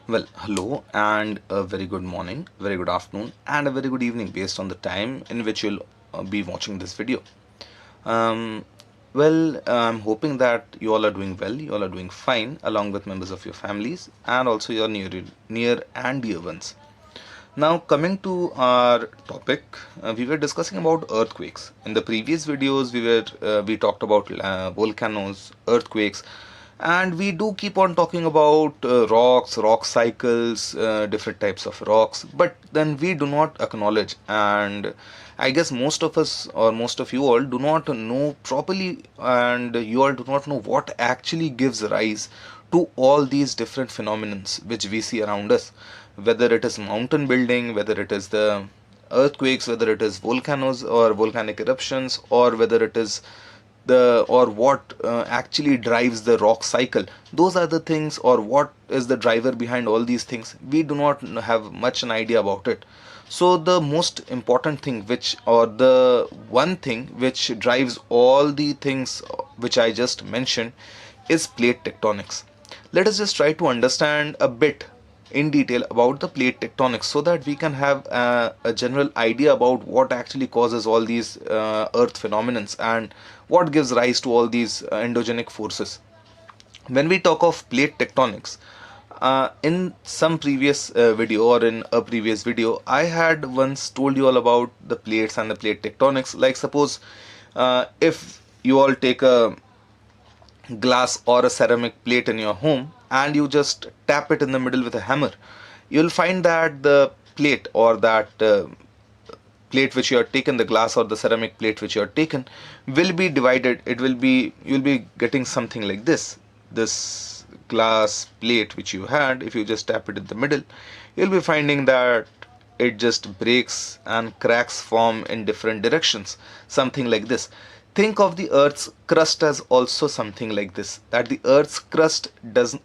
Well, hello and a very good morning, very good afternoon, and a very good evening based on the time in which you'll be watching this video. Um, I'm hoping that you all are doing well, you all are doing fine, along with members of your families and also your near and dear ones. Now, coming to our topic, we were discussing about earthquakes. In the previous videos, we talked about volcanoes, earthquakes, and we do keep on talking about rocks, rock cycles, different types of rocks. But then we do not acknowledge, and I guess most of us or most of you all do not know properly, and you all do not know what actually gives rise to all these different phenomenons which we see around us, whether it is mountain building, whether it is the earthquakes, whether it is volcanoes or volcanic eruptions, or whether it is the or what actually drives the rock cycle. Those are the things, or what is the driver behind all these things, we do not have much an idea about it. So the most important thing which, or the one thing which drives all the things which I just mentioned, is plate tectonics. Let us just try to understand a bit in detail about the plate tectonics so that we can have a general idea about what actually causes all these earth phenomena and what gives rise to all these endogenic forces. When we talk of plate tectonics, in some previous video, or in a previous video, I had once told you all about the plates and the plate tectonics. Like, suppose if you all take a glass or a ceramic plate in your home and you just tap it in the middle with a hammer, you'll find that the plate, or that plate which you have taken, the glass or the ceramic plate which you have taken, will be divided. It will be, you'll be getting something like this glass plate which you had. If you just tap it in the middle, you'll be finding that it just breaks and cracks form in different directions, something like this. Think of the earth's crust as also something like this, that the earth's crust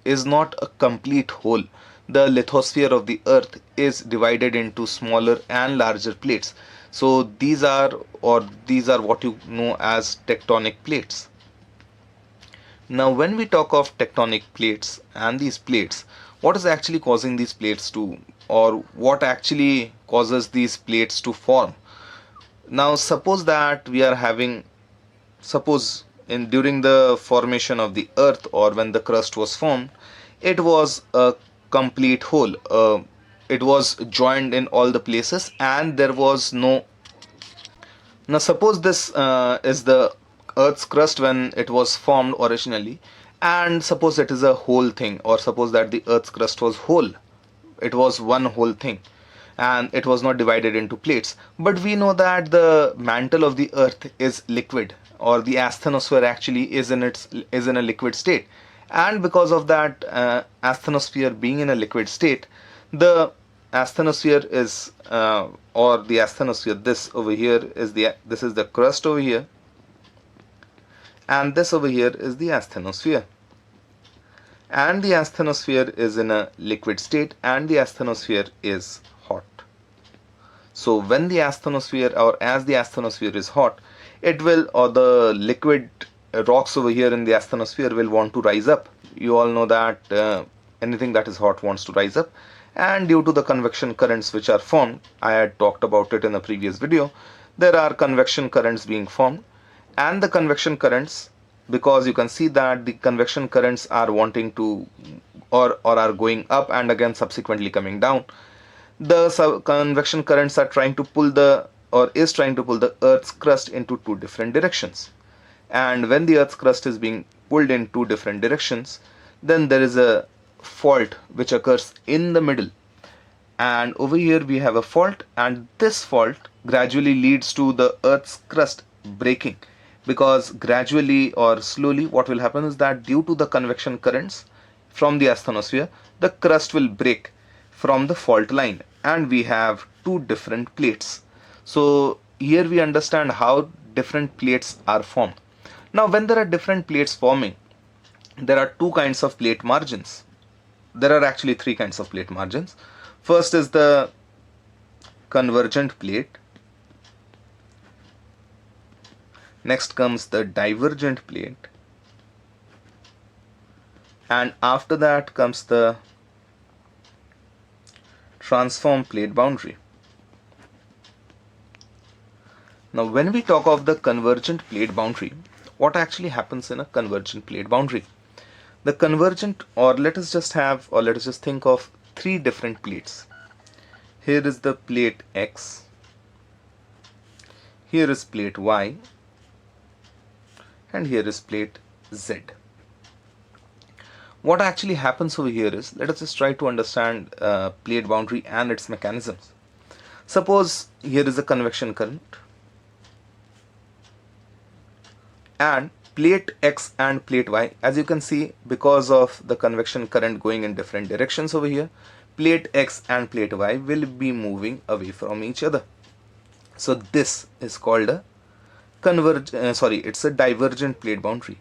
is not a complete whole. The lithosphere of the earth is divided into smaller and larger plates. So these are what you know as tectonic plates. Now, when we talk of tectonic plates and these plates, what is actually causing these plates to, or what actually causes these plates to form? Now, suppose that we are having, suppose in during the formation of the earth, or when the crust was formed, it was a complete whole. It was joined in all the places and there was no. Now, suppose this is the Earth's crust when it was formed originally, and suppose it is a whole thing, or suppose that the Earth's crust was whole, it was one whole thing, and it was not divided into plates. But we know that the mantle of the Earth is liquid, or the asthenosphere actually is in a liquid state, and because of that asthenosphere being in a liquid state, the asthenosphere is or the asthenosphere, this over here is this is the crust over here, and this over here is the asthenosphere, and the asthenosphere is in a liquid state and the asthenosphere is hot. So when the asthenosphere, or as the asthenosphere is hot, it will, or the liquid rocks over here in the asthenosphere will want to rise up. You all know that anything that is hot wants to rise up, and due to the convection currents which are formed, I had talked about it in a previous video, there are convection currents being formed, and the convection currents, because you can see that the convection currents are wanting to, or are going up and again subsequently coming down. The convection currents are trying to pull the, or is trying to pull the earth's crust into two different directions. And when the earth's crust is being pulled in two different directions, then there is a fault which occurs in the middle. And over here we have a fault, and this fault gradually leads to the earth's crust breaking, because gradually or slowly what will happen is that due to the convection currents from the asthenosphere, the crust will break from the fault line, and we have two different plates. So here we understand how different plates are formed. Now, when there are different plates forming, there are two kinds of plate margins. There are actually three kinds of plate margins. First is the convergent plate. Next comes the divergent plate. And after that comes the transform plate boundary. Now when we talk of the convergent plate boundary, what actually happens in a convergent plate boundary? The convergent, or let us just think of three different plates. Here is the plate X, here is plate Y, and here is plate Z. What actually happens over here is, let us just try to understand plate boundary and its mechanisms. Suppose here is a convection current, and plate X and plate Y, as you can see, because of the convection current going in different directions over here, plate X and plate Y will be moving away from each other. So this is called a it's a divergent plate boundary.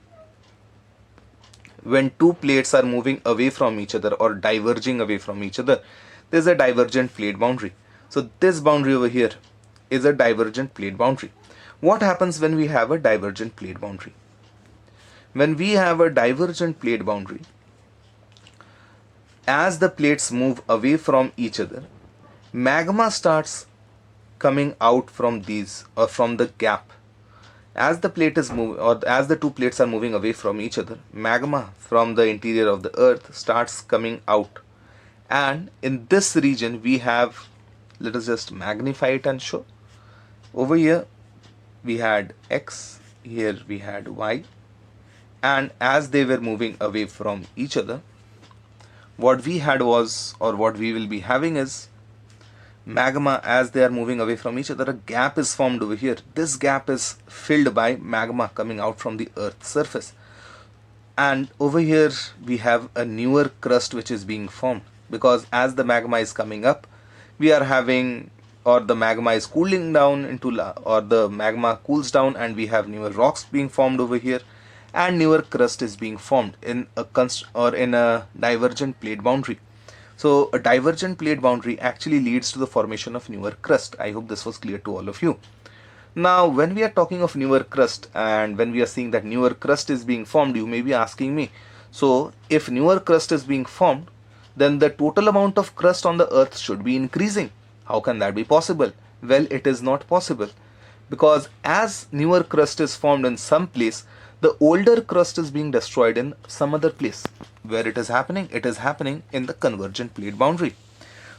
When two plates are moving away from each other or diverging away from each other, there is a divergent plate boundary. So this boundary over here is a divergent plate boundary. What happens when we have a divergent plate boundary? When we have a divergent plate boundary, as the plates move away from each other, magma starts coming out from these, or from the gap. As the plate is moving, or as the two plates are moving away from each other, magma from the interior of the earth starts coming out. And in this region we have, let us just magnify it and show. Over here we had X, here we had Y, and as they were moving away from each other, what we had was, or what we will be having is, magma, as they are moving away from each other, a gap is formed over here. This gap is filled by magma coming out from the earth's surface. And over here we have a newer crust which is being formed, because as the magma is coming up, we are having, or the magma is cooling down or the magma cools down, and we have newer rocks being formed over here, and newer crust is being formed in a divergent plate boundary. So a divergent plate boundary actually leads to the formation of newer crust. I hope this was clear to all of you. Now when we are talking of newer crust, and when we are seeing that newer crust is being formed, you may be asking me, so if newer crust is being formed, then the total amount of crust on the earth should be increasing. How can that be possible? Well, it is not possible, because as newer crust is formed in some place, the older crust is being destroyed in some other place. Where it is happening? It is happening in the convergent plate boundary.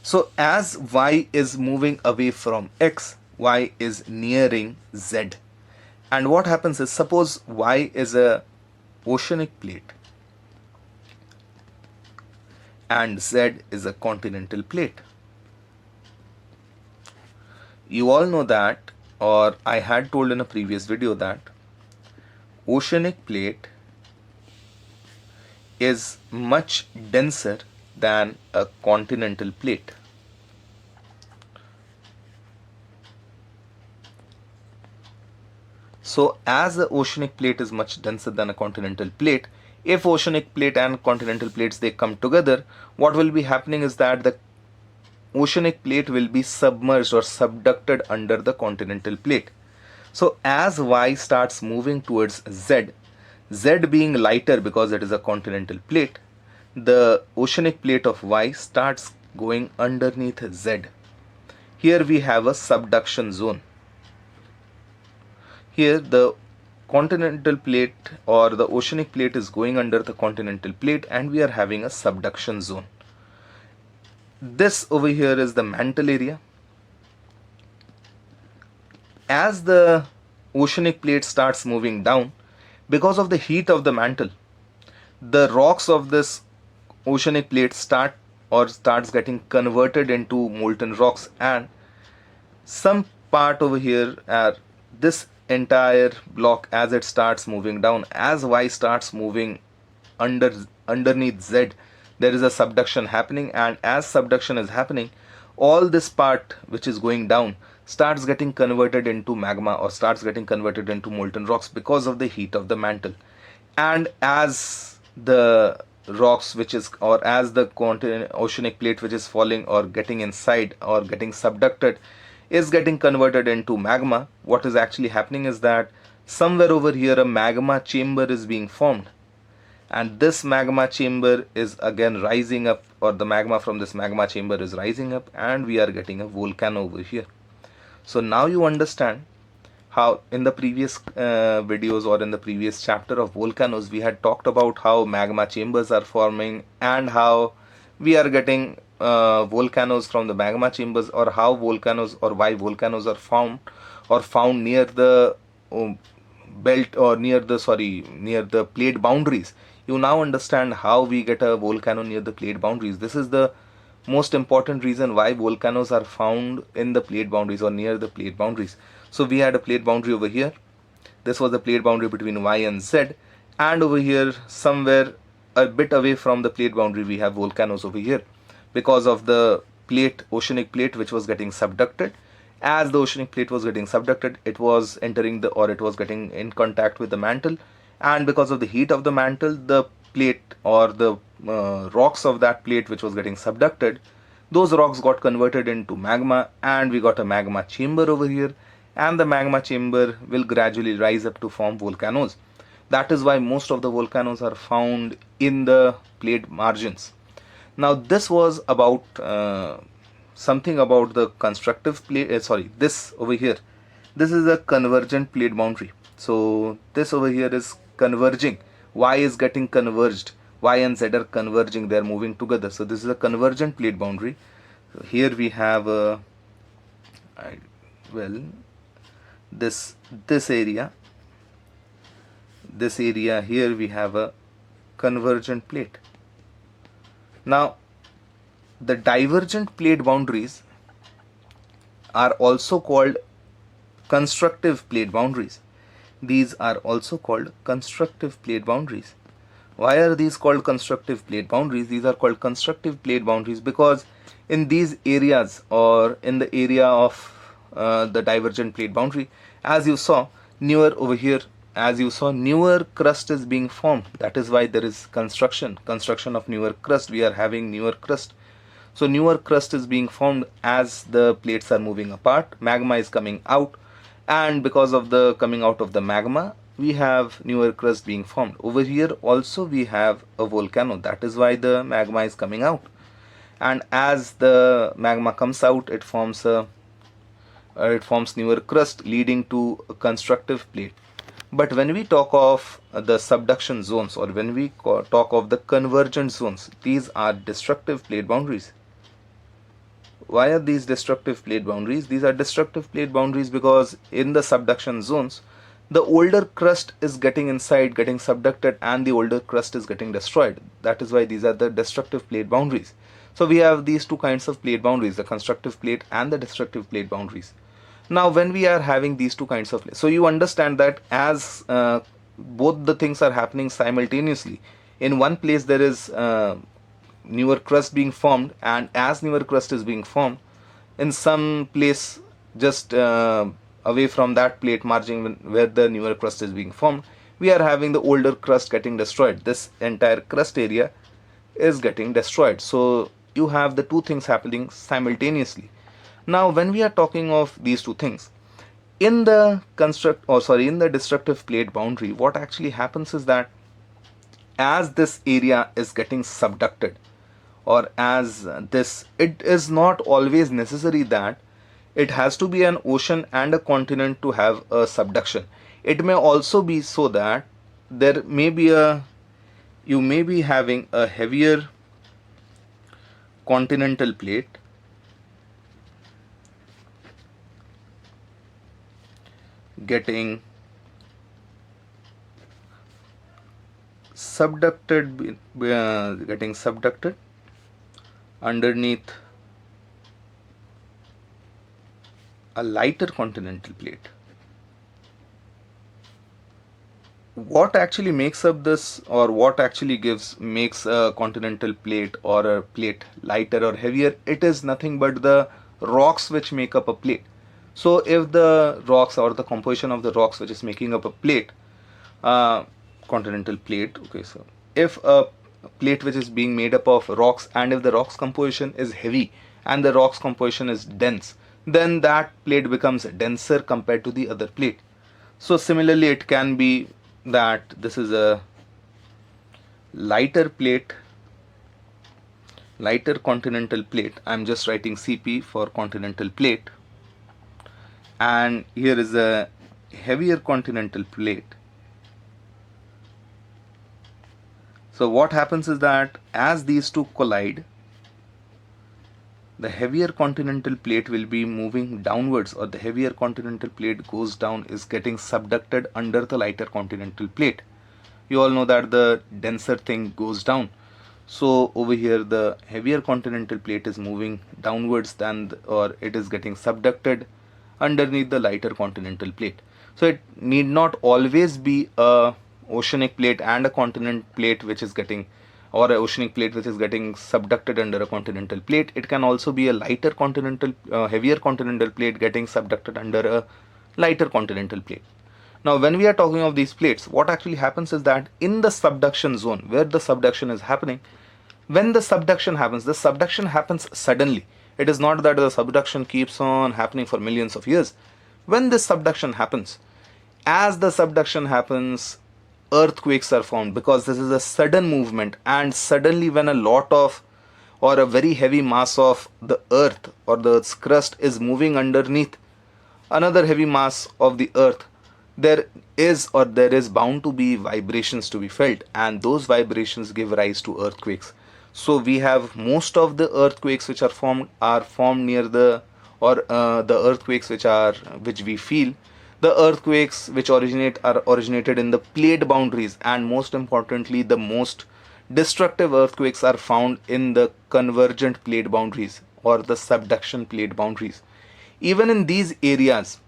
So as Y is moving away from X, Y is nearing Z. And what happens is, suppose Y is a oceanic plate and Z is a continental plate. You all know that, or I had told in a previous video, that oceanic plate is much denser than a continental plate. So as the oceanic plate is much denser than a continental plate, if oceanic plate and continental plates, they come together, what will be happening is that the oceanic plate will be submerged or subducted under the continental plate. So as Y starts moving towards Z, Z being lighter because it is a continental plate, the oceanic plate of Y starts going underneath Z. Here we have a subduction zone. Here the continental plate, or the oceanic plate, is going under the continental plate, and we are having a subduction zone. This over here is the mantle area. As the oceanic plate starts moving down, because of the heat of the mantle, the rocks of this oceanic plate starts getting converted into molten rocks, and some part over here, this entire block, as it starts moving down, as Y starts moving underneath Z, there is a subduction happening, and as subduction is happening, all this part which is going down starts getting converted into magma, or starts getting converted into molten rocks because of the heat of the mantle. And as the rocks as the oceanic plate which is falling or getting inside or getting subducted is getting converted into magma, what is actually happening is that somewhere over here a magma chamber is being formed, and this magma chamber is again rising up or the magma from this magma chamber is rising up, and we are getting a volcano over here. So now you understand how in the previous videos or in the previous chapter of volcanoes, we had talked about how magma chambers are forming and how we are getting volcanoes from the magma chambers, or how volcanoes or why volcanoes are found near the belt, or near the plate boundaries. You now understand how we get a volcano near the plate boundaries. This is the most important reason why volcanoes are found in the plate boundaries or near the plate boundaries. So we had a plate boundary over here. This was the plate boundary between Y and Z, and over here somewhere a bit away from the plate boundary we have volcanoes over here, because of the oceanic plate which was getting subducted. As the oceanic plate was getting subducted, it was entering it was getting in contact with the mantle, and because of the heat of the mantle, the plate or the rocks of that plate which was getting subducted, those rocks got converted into magma, and we got a magma chamber over here, and the magma chamber will gradually rise up to form volcanoes. That is why most of the volcanoes are found in the plate margins. Now this was about something about the constructive plate. This over here, this is a convergent plate boundary. So this over here is converging. Y is getting converged. Y and Z are converging. They are moving together. So this is a convergent plate boundary. So here we have this area here we have a convergent plate. Now the divergent plate boundaries are also called constructive plate boundaries. These are also called constructive plate boundaries. Why are these called constructive plate boundaries? These are called constructive plate boundaries because in these areas, or in the area of the divergent plate boundary, as you saw newer over here, newer crust is being formed. That is why there is construction of newer crust. We are having newer crust. So newer crust is being formed as the plates are moving apart. Magma is coming out, and because of the coming out of the magma, we have newer crust being formed. Over here also we have a volcano. That is why the magma is coming out, and as the magma comes out, it forms newer crust, leading to a constructive plate. But when we talk of the subduction zones, or when we talk of the convergent zones, these are destructive plate boundaries. Why are these destructive plate boundaries? These are destructive plate boundaries because in the subduction zones, the older crust is getting inside, getting subducted, and the older crust is getting destroyed. That is why these are the destructive plate boundaries. So we have these two kinds of plate boundaries, the constructive plate and the destructive plate boundaries. Now when we are having these two kinds of, so you understand that as both the things are happening simultaneously, in one place there is newer crust being formed, and as newer crust is being formed, in some place just away from that plate margin where the newer crust is being formed, we are having the older crust getting destroyed. This entire crust area is getting destroyed. So you have the two things happening simultaneously. Now when we are talking of these two things, in the destructive plate boundary, what actually happens is that as this area is getting subducted, or as this, it is not always necessary that it has to be an ocean and a continent to have a subduction. It may also be so that there may be you may be having a heavier continental plate getting subducted underneath a lighter continental plate. What actually makes up this, or what actually makes a continental plate or a plate lighter or heavier? It is nothing but the rocks which make up a plate. So if the rocks, or the composition of the rocks which is making up a plate, continental plate, okay, so if a plate which is being made up of rocks, and if the rocks composition is heavy and the rocks composition is dense, then that plate becomes denser compared to the other plate. So similarly, it can be that this is a lighter plate lighter continental plate. I'm just writing CP for continental plate, and here is a heavier continental plate. So what happens is that as these two collide, the heavier continental plate will be moving downwards, or the heavier continental plate goes down, is getting subducted under the lighter continental plate. You all know that the denser thing goes down. So over here the heavier continental plate is moving downwards or it is getting subducted underneath the lighter continental plate. So it need not always be a oceanic plate and a continent plate which is getting, or an oceanic plate which is getting subducted under a continental plate. It can also be a lighter continental, heavier continental plate getting subducted under a lighter continental plate. Now when we are talking of these plates, what actually happens is that in the subduction zone, where the subduction is happening, when the subduction happens suddenly. It is not that the subduction keeps on happening for millions of years. When this subduction happens, as the subduction happens, earthquakes are formed, because this is a sudden movement, and suddenly when a lot of, or a very heavy mass of the earth or the earth's crust is moving underneath another heavy mass of the earth, there is bound to be vibrations to be felt, and those vibrations give rise to earthquakes. So we have most of the earthquakes which are formed near the, or the earthquakes which we feel, the earthquakes which originated in the plate boundaries, and most importantly the most destructive earthquakes are found in the convergent plate boundaries or the subduction plate boundaries. Even in these areas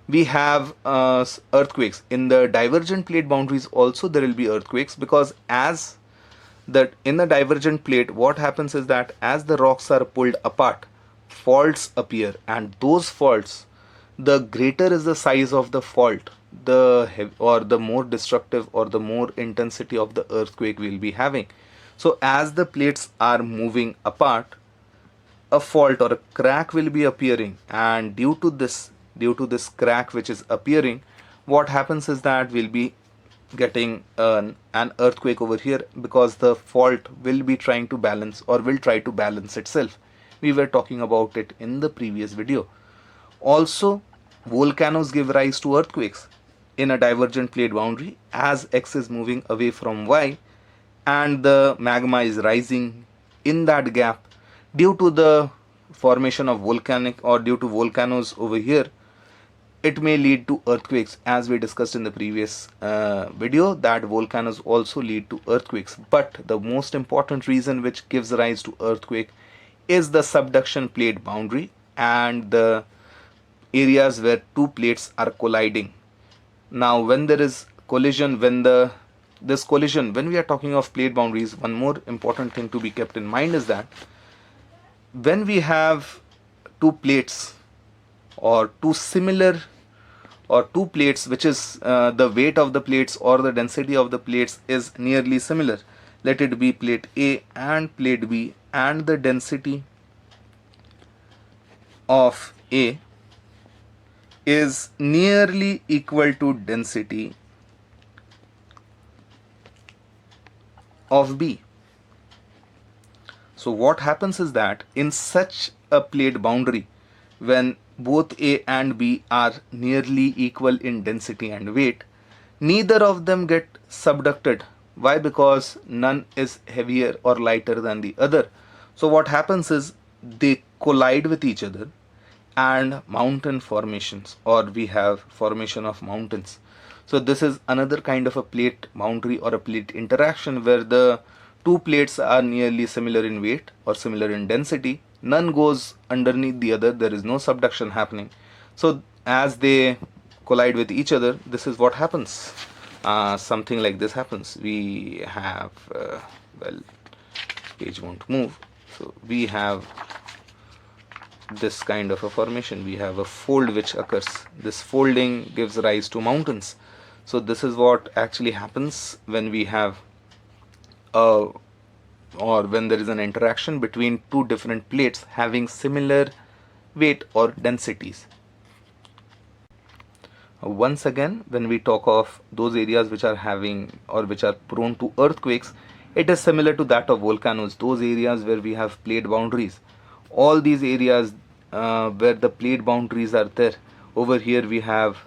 we have earthquakes. In the divergent plate boundaries also there will be earthquakes, because as that in the divergent plate, what happens is that as the rocks are pulled apart, faults appear, and those faults, the greater is the size of the fault, the more destructive or the more intensity of the earthquake we'll be having. So as the plates are moving apart, a fault or a crack will be appearing, and due to this crack which is appearing, what happens is that we'll be getting an earthquake over here, because the fault will be trying to balance, or will try to balance itself. We were talking about it in the previous video. Also, volcanoes give rise to earthquakes in a divergent plate boundary, as X is moving away from Y and the magma is rising in that gap. Due to the formation of due to volcanoes over here, it may lead to earthquakes, as we discussed in the previous video, that volcanoes also lead to earthquakes. But the most important reason which gives rise to earthquake is the subduction plate boundary and the areas where two plates are colliding. Now when there is collision, when we are talking of plate boundaries, one more important thing to be kept in mind is that when we have two plates, or two plates which is the weight of the plates or the density of the plates is nearly similar. Let it be plate A and plate B, and the density of A is nearly equal to density of B. So what happens is that in such a plate boundary, when both A and B are nearly equal in density and weight, neither of them get subducted. Why? Because none is heavier or lighter than the other. So what happens is they collide with each other, and mountain formations, or we have formation of mountains. So this is another kind of a plate boundary or a plate interaction, where the two plates are nearly similar in weight or similar in density. None goes underneath the other, there is no subduction happening. So as they collide with each other, this is what happens. Something like this happens. We have well, page won't move. So we have this kind of a formation. We have a fold which occurs. This folding gives rise to mountains. So this is what actually happens when we have or when there is an interaction between two different plates having similar weight or densities. Once again, when we talk of those areas which are having, or which are prone to earthquakes, It is similar to that of volcanoes, those areas where we have plate boundaries. All these areas where the plate boundaries are there, over here we have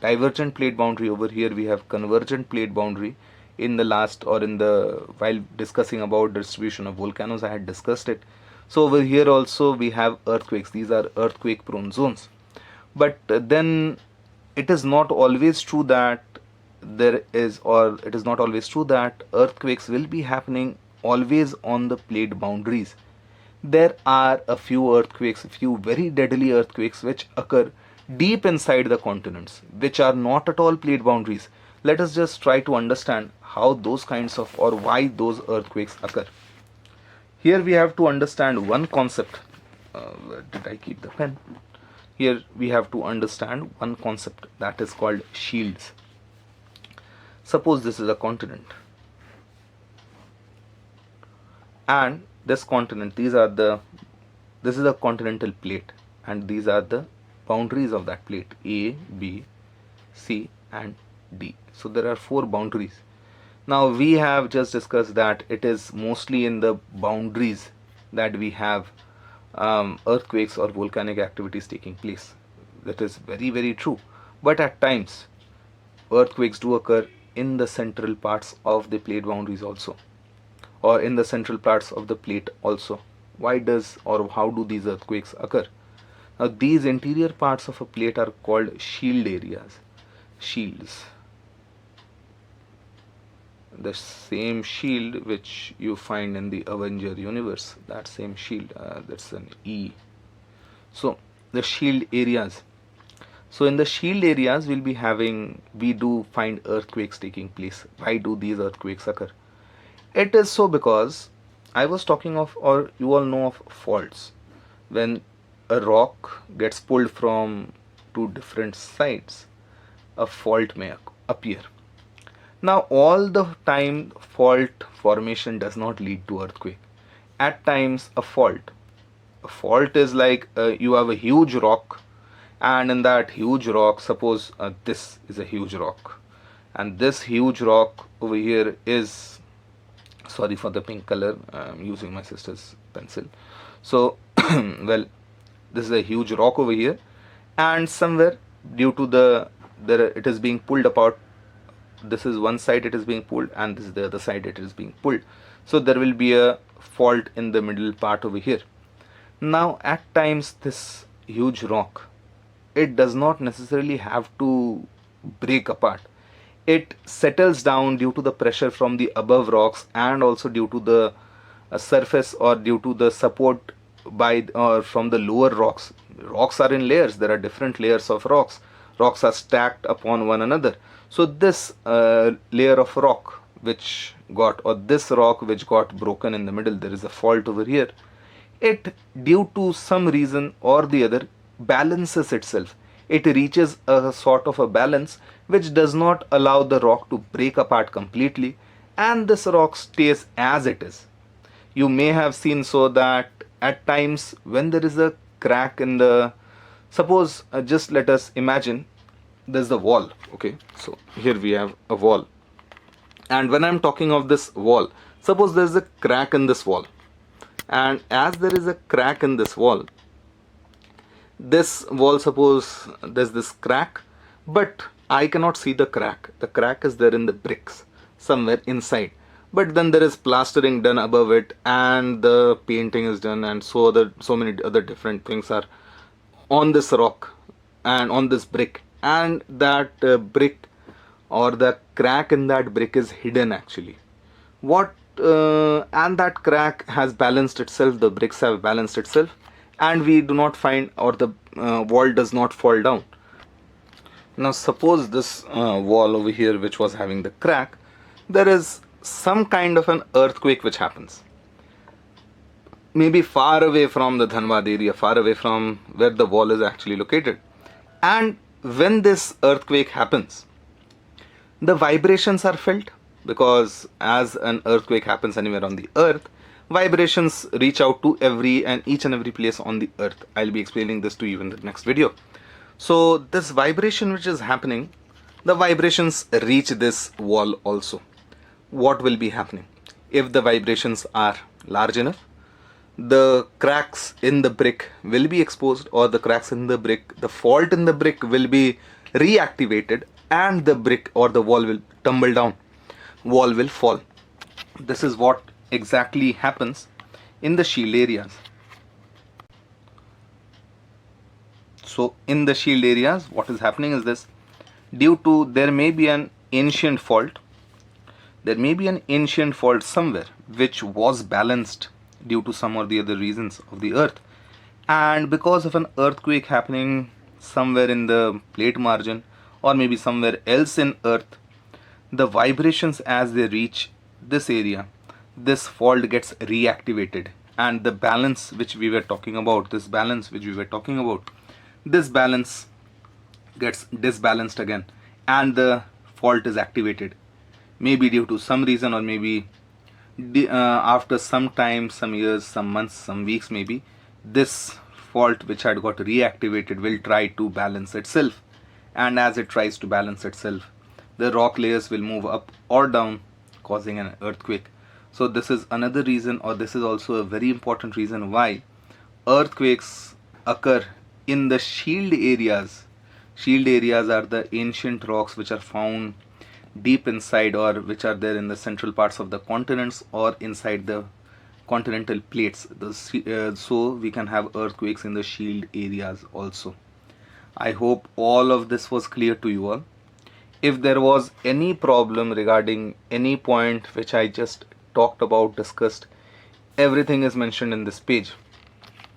divergent plate boundary, over here we have convergent plate boundary. In the last, or in the while discussing about distribution of volcanoes, I had discussed it. So over here also we have earthquakes. These are earthquake prone zones. But then it is not always true that there is, or it is not always true that earthquakes will be happening always on the plate boundaries. There are a few earthquakes, a few very deadly earthquakes which occur deep inside the continents, which are not at all plate boundaries. Let us just try to understand how those kinds of, or why those earthquakes occur. Here we have to understand one concept. Where did I keep the pen? Here we have to understand one concept, that is called shields. Suppose this is a continent, and this continent, this is a continental plate, and these are the boundaries of that plate, A, B, C and D. So there are 4 boundaries. Now we have just discussed that it is mostly in the boundaries that we have earthquakes or volcanic activities taking place. That is very, very true. But at times earthquakes do occur in the central parts of the plate boundaries also, or in the central parts of the plate also. Why does, or how do these earthquakes occur? Now these interior parts of a plate are called shield areas, shields. The same shield which you find in the Avenger universe, that same shield, that's an E. So the shield areas. So in the shield areas we do find earthquakes taking place. Why do these earthquakes occur? It is so because I was talking of, or you all know of, faults. When a rock gets pulled from 2 different sides, a fault may appear. Now all the time fault formation does not lead to earthquake. At times a fault is like you have a huge rock, and in that huge rock, suppose this is a huge rock, and this huge rock over here is, sorry for the pink color, I'm using my sister's pencil. So well, this is a huge rock over here, and somewhere due to it is being pulled apart. This is one side it is being pulled, and this is the other side it is being pulled. So there will be a fault in the middle part over here. Now at times this huge rock, it does not necessarily have to break apart. It settles down due to the pressure from the above rocks, and also due to the surface, or due to the support by or from the lower rocks. Rocks are in layers. There are different layers of rocks. Rocks are stacked upon one another. So this layer of rock which got, or this rock which got broken in the middle, there is a fault over here. It, due to some reason or the other, balances itself. It reaches a sort of a balance which does not allow the rock to break apart completely, and this rock stays as it is. You may have seen so that at times when there is a crack in the, suppose just let us imagine there's the wall. Okay, so here we have a wall, and when I'm talking of this wall, suppose there's a crack in this wall, and as there is a crack in this wall, suppose there's this crack, but I cannot see the crack. The crack is there in the bricks somewhere inside, but then there is plastering done above it, and the painting is done, and so many other different things are on this rock and on this brick, and that brick, or the crack in that brick, is hidden actually. And that crack has balanced itself, the bricks have balanced itself, and we do not find, or the wall does not fall down. Now suppose this wall over here which was having the crack, there is some kind of an earthquake which happens, maybe far away from the Dhanbad area, far away from where the wall is actually located. And when this earthquake happens, the vibrations are felt, because as an earthquake happens anywhere on the earth, vibrations reach out to each and every place on the earth. I'll be explaining this to you in the next video. So this vibration which is happening, the vibrations reach this wall also. What will be happening? if the vibrations are large enough, the cracks in the brick will be exposed, or the cracks in the brick, the fault in the brick will be reactivated, and the brick or the wall will tumble down, wall will fall. This is what exactly happens in the shield areas. So in the shield areas, what is happening is this: due to there may be an ancient fault, somewhere which was balanced due to some or the other reasons of the earth, and because of an earthquake happening somewhere in the plate margin or maybe somewhere else in earth, the vibrations as they reach this area, this fault gets reactivated, and the balance which we were talking about, this balance gets disbalanced again, and the fault is activated, maybe due to some reason, or maybe after some time, some years, some months, some weeks, maybe this fault which had got reactivated will try to balance itself, and as it tries to balance itself, the rock layers will move up or down, causing an earthquake. So this is another reason, or this is also a very important reason why earthquakes occur in the shield areas. Shield areas are the ancient rocks which are found deep inside, or which are there in the central parts of the continents or inside the continental plates. So we can have earthquakes in the shield areas also. I hope all of this was clear to you all. If there was any problem regarding any point which I just talked about, discussed, everything is mentioned in this page.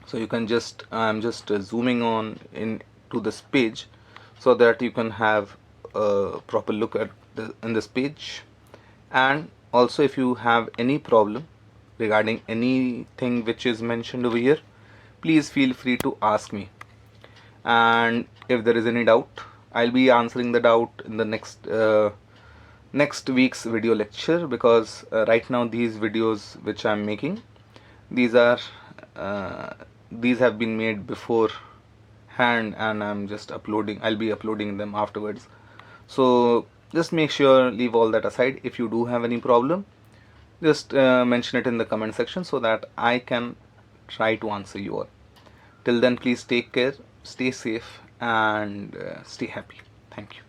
So you can just, I'm just zooming on in to this page so that you can have a proper look at in this page. And also, if you have any problem regarding anything which is mentioned over here, please feel free to ask me, and if there is any doubt, I'll be answering the doubt in the next week's video lecture, because right now these videos which I'm making, these have been made beforehand, and I'll be uploading them afterwards. So just make sure, leave all that aside. If you do have any problem, just mention it in the comment section so that I can try to answer you all. Till then, please take care, stay safe, and stay happy. Thank you.